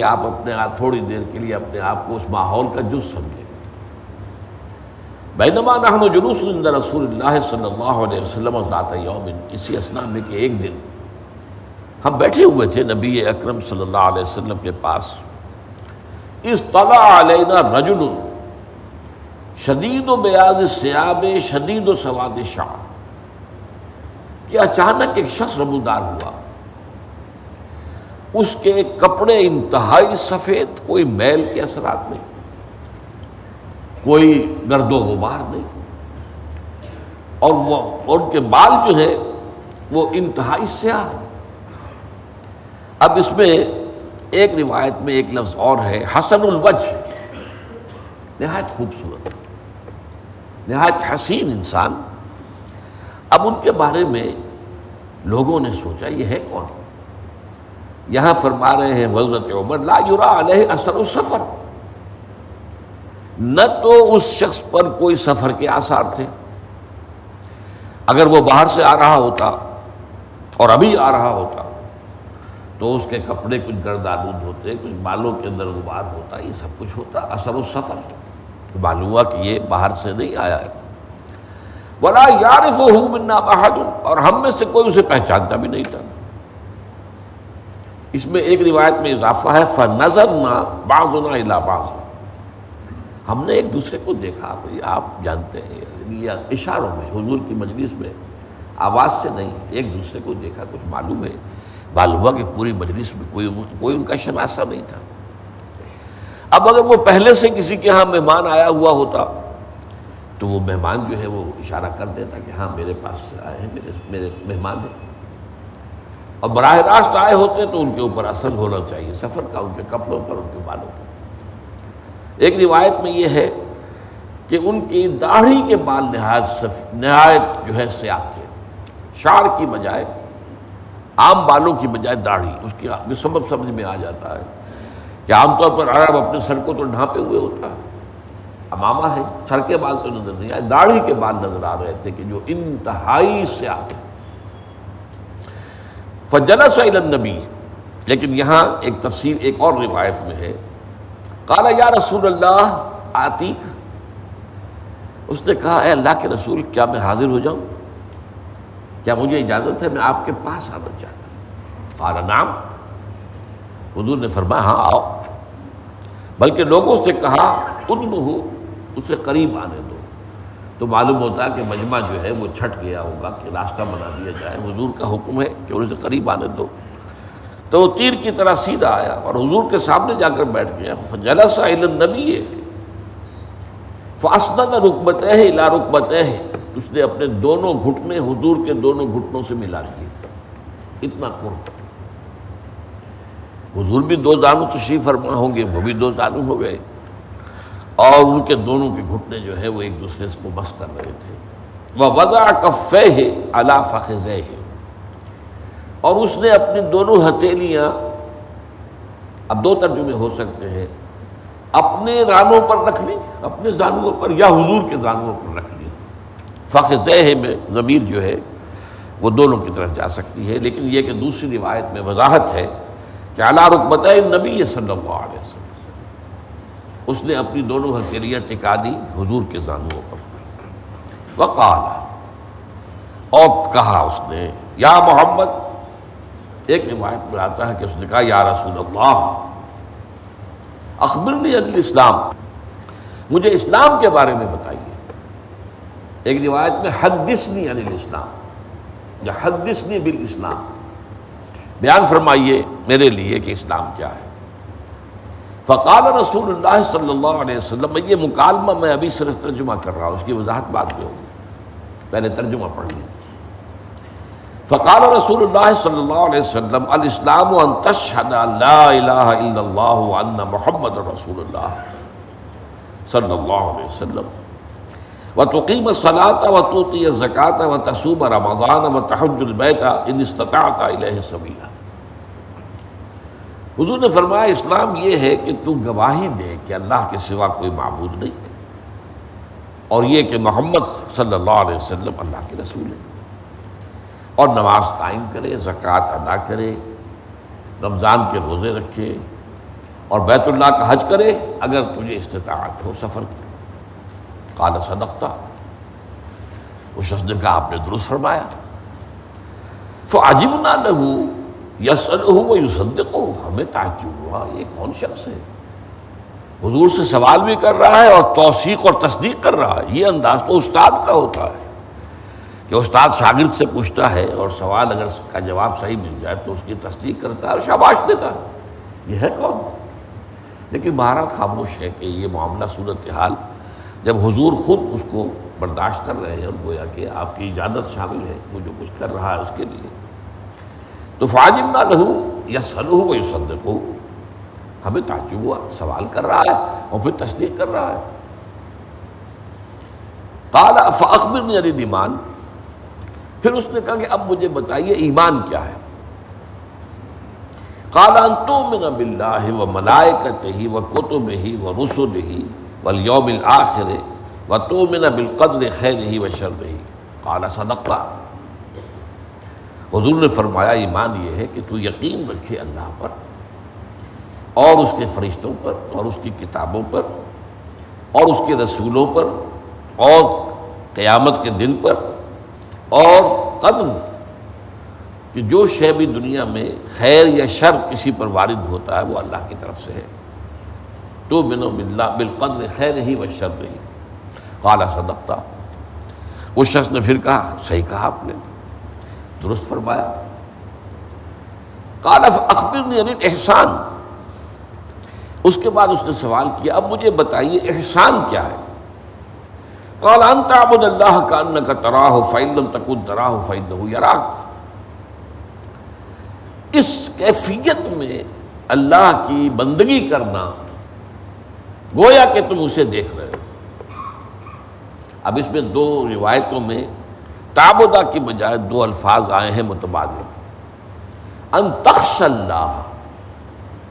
کہ آپ اپنے آپ تھوڑی دیر کے لیے اپنے آپ کو اس ماحول کا جز سمجھیں۔ بینما نحن جلوس عند رسول اللہ صلی اللہ علیہ وسلم ذات یوم، اسی اثنا میں کہ ایک دن ہم بیٹھے ہوئے تھے نبی اکرم صلی اللہ علیہ وسلم کے پاس، اذ طلع علینا رجل شدید بیاض الثیاب شدید سواد الشعر، کہ اچانک ایک شخص نمودار ہوا، اس کے کپڑے انتہائی سفید، کوئی میل کے اثرات نہیں، کوئی گرد و غبار نہیں، اور وہ ان کے بال جو ہے وہ انتہائی سیاہ۔ اب اس میں ایک روایت میں ایک لفظ اور ہے، حسن الوجہ، نہایت خوبصورت، نہایت حسین انسان۔ اب ان کے بارے میں لوگوں نے سوچا یہ ہے کون؟ یہاں فرما رہے ہیں حضرت عمر لا یرا علیہ اثر السفر، نہ تو اس شخص پر کوئی سفر کے آثار تھے، اگر وہ باہر سے آ رہا ہوتا اور ابھی آ رہا ہوتا تو اس کے کپڑے کچھ گرد آلود ہوتے، کچھ بالوں کے اندر غبار ہوتا، یہ سب کچھ ہوتا۔ اثر السفر معلوم ہوا کہ یہ باہر سے نہیں آیا ہے۔ ولا یعرفہ منا احد، اور ہم میں سے کوئی اسے پہچانتا بھی نہیں تھا۔ اس میں ایک روایت میں اضافہ ہے فنظرنا بعضنا الی بعض، ہم نے ایک دوسرے کو دیکھا، آپ جانتے ہیں یہ اشاروں میں، حضور کی مجلس میں آواز سے نہیں، ایک دوسرے کو دیکھا، کچھ معلوم ہے۔ معلوم ہوا کہ پوری مجلس میں کوئی ان کا شناسہ نہیں تھا۔ اب اگر وہ پہلے سے کسی کے ہاں مہمان آیا ہوا ہوتا تو وہ مہمان جو ہے وہ اشارہ کر دیتا کہ ہاں میرے پاس آئے ہیں، میرے مہمان ہیں، اور براہ راست آئے ہوتے تو ان کے اوپر اثر ہونا چاہیے سفر کا، ان کے کپڑوں پر، ان کے بالوں پر۔ ایک روایت میں یہ ہے کہ ان کی داڑھی کے بال نہایت جو ہے سیاہ تھے، شعر کی بجائے، عام بالوں کی بجائے داڑھی، اس کی سبب سمجھ میں آ جاتا ہے کہ عام طور پر عرب اپنے سر کو تو ڈھانپے ہوئے ہوتا ہے، امامہ ہے، سر کے بال تو نظر نہیں آئے، داڑھی کے بال نظر آ رہے تھے کہ جو انتہائی سیاہ تھے۔ فجلس الی النبی، لیکن یہاں ایک تفسیر ایک اور روایت میں ہے، قال یا رسول اللہ آتیک، اس نے کہا اے اللہ کے رسول کیا میں حاضر ہو جاؤں؟ کیا مجھے اجازت ہے، میں آپ کے پاس آنا چاہتا ہوں؟ قال نعم، حضور نے فرمایا ہاں آؤ، بلکہ لوگوں سے کہا ادنہ، اسے قریب آنے دو، تو معلوم ہوتا ہے کہ مجمع جو ہے وہ چھٹ گیا ہوگا کہ راستہ بنا دیا جائے، حضور کا حکم ہے کہ اسے قریب آنے دو۔ تو وہ تیر کی طرح سیدھا آیا اور حضور کے سامنے جا کر بیٹھ گیا۔ فجلس الی النبی فاسند رکبتیہ الی رکبتیہ، اس نے اپنے دونوں گھٹنے حضور کے دونوں گھٹنوں سے ملا دیے، اتنا قرب۔ حضور بھی دو زانو تشریف فرما ہوں گے، وہ بھی دو زانو ہو گئے، اور ان کے دونوں کے گھٹنے جو ہے وہ ایک دوسرے کو مس کر رہے تھے۔ وَوَضَعَ كَفَّيْهِ عَلَى فَخِذَيْهِ، اور اس نے اپنی دونوں ہتھیلیاں، اب دو ترجمے ہو سکتے ہیں، اپنے رانوں پر رکھ لی، اپنے زانوؤں پر، یا حضور کے زانوؤں پر رکھ لی۔ فَخِذَيْهِ میں ضمیر جو ہے وہ دونوں کی طرف جا سکتی ہے، لیکن یہ کہ دوسری روایت میں وضاحت ہے کہ علی رکبتیہ النبی صلی اللہ علیہ وسلم، اس نے اپنی دونوں ہتھیلیاں ٹکا دی حضور کے زانوؤں پر۔ وقال، اور کہا اس نے یا محمد، ایک روایت میں آتا ہے کہ اس نے کہا یا رسول اللہ اخبرنی عن الاسلام، مجھے اسلام کے بارے میں بتائیے۔ ایک روایت میں حدثنی عن الاسلام یا حدثنی بالاسلام، بیان فرمائیے میرے لیے کہ اسلام کیا ہے۔ فقال رسول اللہ صلی اللہ علیہ وسلم، یہ مکالمہ میں ابھی صرف ترجمہ کر رہا ہوں، اس کی وضاحت بعد میں ہوگی، پہلے ترجمہ پڑھ لیں۔ فقال رسول اللہ صلی اللہ علیہ وسلم الاسلام ان تشہد ان لا الہ الا اللہ وان محمد رسول اللہ صلی اللہ علیہ وسلم وتقیم الصلاۃ وتؤتی الزکاۃ وتصوم رمضان وتحج البیت ان استطعت الیہ سبیلا۔ حضور نے فرمایا اسلام یہ ہے کہ تو گواہی دے کہ اللہ کے سوا کوئی معبود نہیں، اور یہ کہ محمد صلی اللہ علیہ وسلم اللہ کے رسول ہے، اور نماز قائم کرے، زکوٰۃ ادا کرے، رمضان کے روزے رکھے، اور بیت اللہ کا حج کرے اگر تجھے استطاعت ہو سفر کی۔ قال صدقتا، اس شخص نے کہا آپ نے درست فرمایا۔ فعجبنا له يسأله ويصدقه، ہمیں تعجب ہوا یہ کون شخص ہے، حضور سے سوال بھی کر رہا ہے اور توثیق اور تصدیق کر رہا ہے۔ یہ انداز تو استاد کا ہوتا ہے کہ استاد شاگرد سے پوچھتا ہے اور سوال اگر اس کا جواب صحیح مل جائے تو اس کی تصدیق کرتا ہے اور شاباش دیتا ہے۔ یہ ہے کون؟ لیکن بہرحال خاموش ہے کہ یہ معاملہ صورتحال جب حضور خود اس کو برداشت کر رہے ہیں اور گویا کہ آپ کی اجازت شامل ہے، وہ جو کچھ کر رہا ہے اس کے لیے، تو فعجبنا له يسأله ويصدقه، ہمیں تعجب ہوا، سوال کر رہا ہے اور پھر تصدیق کر رہا ہے۔ قال فاخبرنی عن الایمان، پھر اس نے کہا کہ اب مجھے بتائیے ایمان کیا ہے۔ قال ان تؤمن باللہ وملائکتہ وکتبہ ورسلہ والیوم الآخر وتؤمن بالقدر خیرہ وشرہ۔ قال صدقت، حضور نے فرمایا ایمان یہ ہے کہ تو یقین رکھے اللہ پر اور اس کے فرشتوں پر اور اس کی کتابوں پر اور اس کے رسولوں پر اور قیامت کے دن پر، اور قدر کہ جو شے بھی دنیا میں خیر یا شر کسی پر وارد ہوتا ہے وہ اللہ کی طرف سے ہے۔ تؤمن باللہ بالقدر خیرہ وشرہ۔ قال صدقت، اس شخص نے پھر کہا صحیح کہا آپ نے، درست فرمایا۔ قال فاخبرنی عن الاحسان، اس کے بعد اس نے سوال کیا اب مجھے بتائیے احسان کیا ہے۔ قال ان تعبد اللہ کأنک تراہ فإن لم تکن تراہ فإنہ یراک، اس کیفیت میں اللہ کی بندگی کرنا گویا کہ تم اسے دیکھ رہے ہو۔ اب اس میں دو روایتوں میں تعبدہ کی بجائے دو الفاظ آئے ہیں متبادل۔ ان تخش اللہ،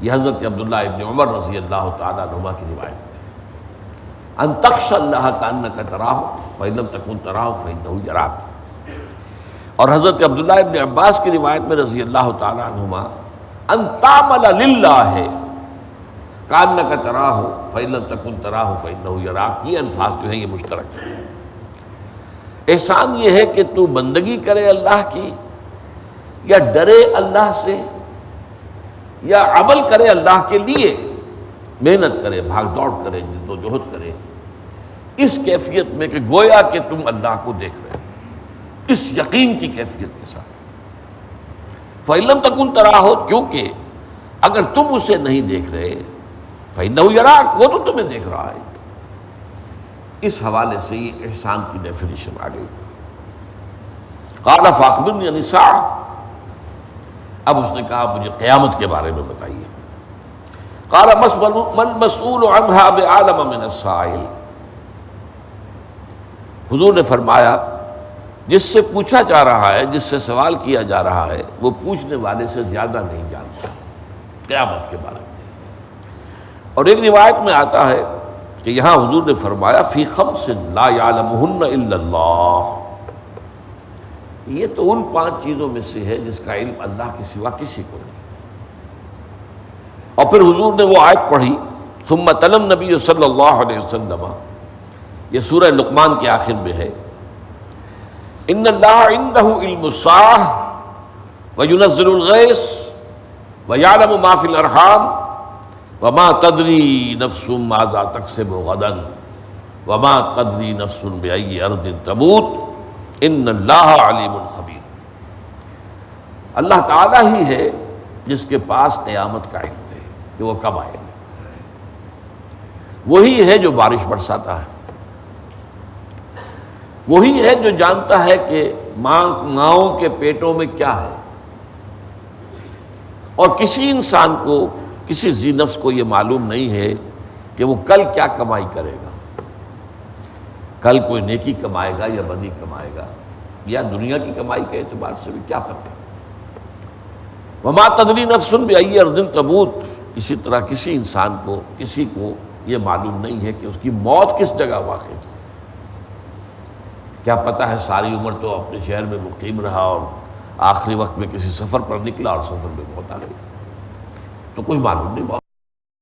یہ حضرت عبداللہ ابن عمر رضی اللہ تعالیٰ عنہما کی روایت ہے، ان تخش اللہ کأنک تراہ فإن لم تکن تراہ فإنہ یراک۔ اور حضرت عبداللہ ابن عباس کی روایت میں رضی اللہ تعالیٰ عنہما ان تعمل للہ کأنک تراہ فإن لم تکن تراہ فإنہ یراک، یہ الفاظ جو ہیں یہ مشترک ہیں۔ احسان یہ ہے کہ تو بندگی کرے اللہ کی، یا ڈرے اللہ سے، یا عمل کرے اللہ کے لیے، محنت کرے، بھاگ دوڑ کرے، جد و جہد کرے، اس کیفیت میں کہ گویا کہ تم اللہ کو دیکھ رہے ہو، اس یقین کی کیفیت کے ساتھ۔ فإن لم تکن تراہ، کیونکہ اگر تم اسے نہیں دیکھ رہے، فإنہ یراک، وہ تو تمہیں دیکھ رہا ہے۔ اس حوالے سے یہ احسان کی ڈیفینیشن آ گئی۔ قال فاخبرنی عن الساعہ، اب اس نے کہا مجھے قیامت کے بارے میں بتائیے۔ قال ما المسؤول عنها بعالم من السائل، حضور نے فرمایا جس سے پوچھا جا رہا ہے، جس سے سوال کیا جا رہا ہے، وہ پوچھنے والے سے زیادہ نہیں جانتا قیامت کے بارے میں۔ اور ایک روایت میں آتا ہے کہ یہاں حضور نے فرمایا فی خمس لا یعلمہن الا اللہ، یہ تو ان 5 چیزوں میں سے ہے جس کا علم اللہ کے سوا کسی کو نہیں۔ اور پھر حضور نے وہ آیت پڑھی ثم تلا النبی صلی اللہ علیہ وسلم، یہ سورہ لقمان کے آخر میں ہے، ان اللہ عندہ علم الساعہ وینزل الغیث ویعلم ما فی الارحام وما تدری نفس ماذا تکسب غدا وما تدری نفس بأی ارض تموت ان اللہ علیم خبیر۔ اللہ تعالیٰ ہی ہے جس کے پاس قیامت کا علم ہے کہ وہ کب آئے گا، وہی ہے جو بارش برساتا ہے، وہی ہے جو جانتا ہے کہ ماؤں کے پیٹوں میں کیا ہے، اور کسی انسان کو، کسی ذی نفس کو یہ معلوم نہیں ہے کہ وہ کل کیا کمائی کرے گا، کل کوئی نیکی کمائے گا یا بدی کمائے گا، یا دنیا کی کمائی کے اعتبار سے بھی کیا پتہ۔ وما تدری نفس بأی ارض تموت، اسی طرح کسی انسان کو، کسی کو یہ معلوم نہیں ہے کہ اس کی موت کس جگہ واقع ہے۔ کیا پتہ ہے ساری عمر تو اپنے شہر میں مقیم رہا اور آخری وقت میں کسی سفر پر نکلا اور سفر میں موت آ گئی، تو کچھ معلوم نہیں۔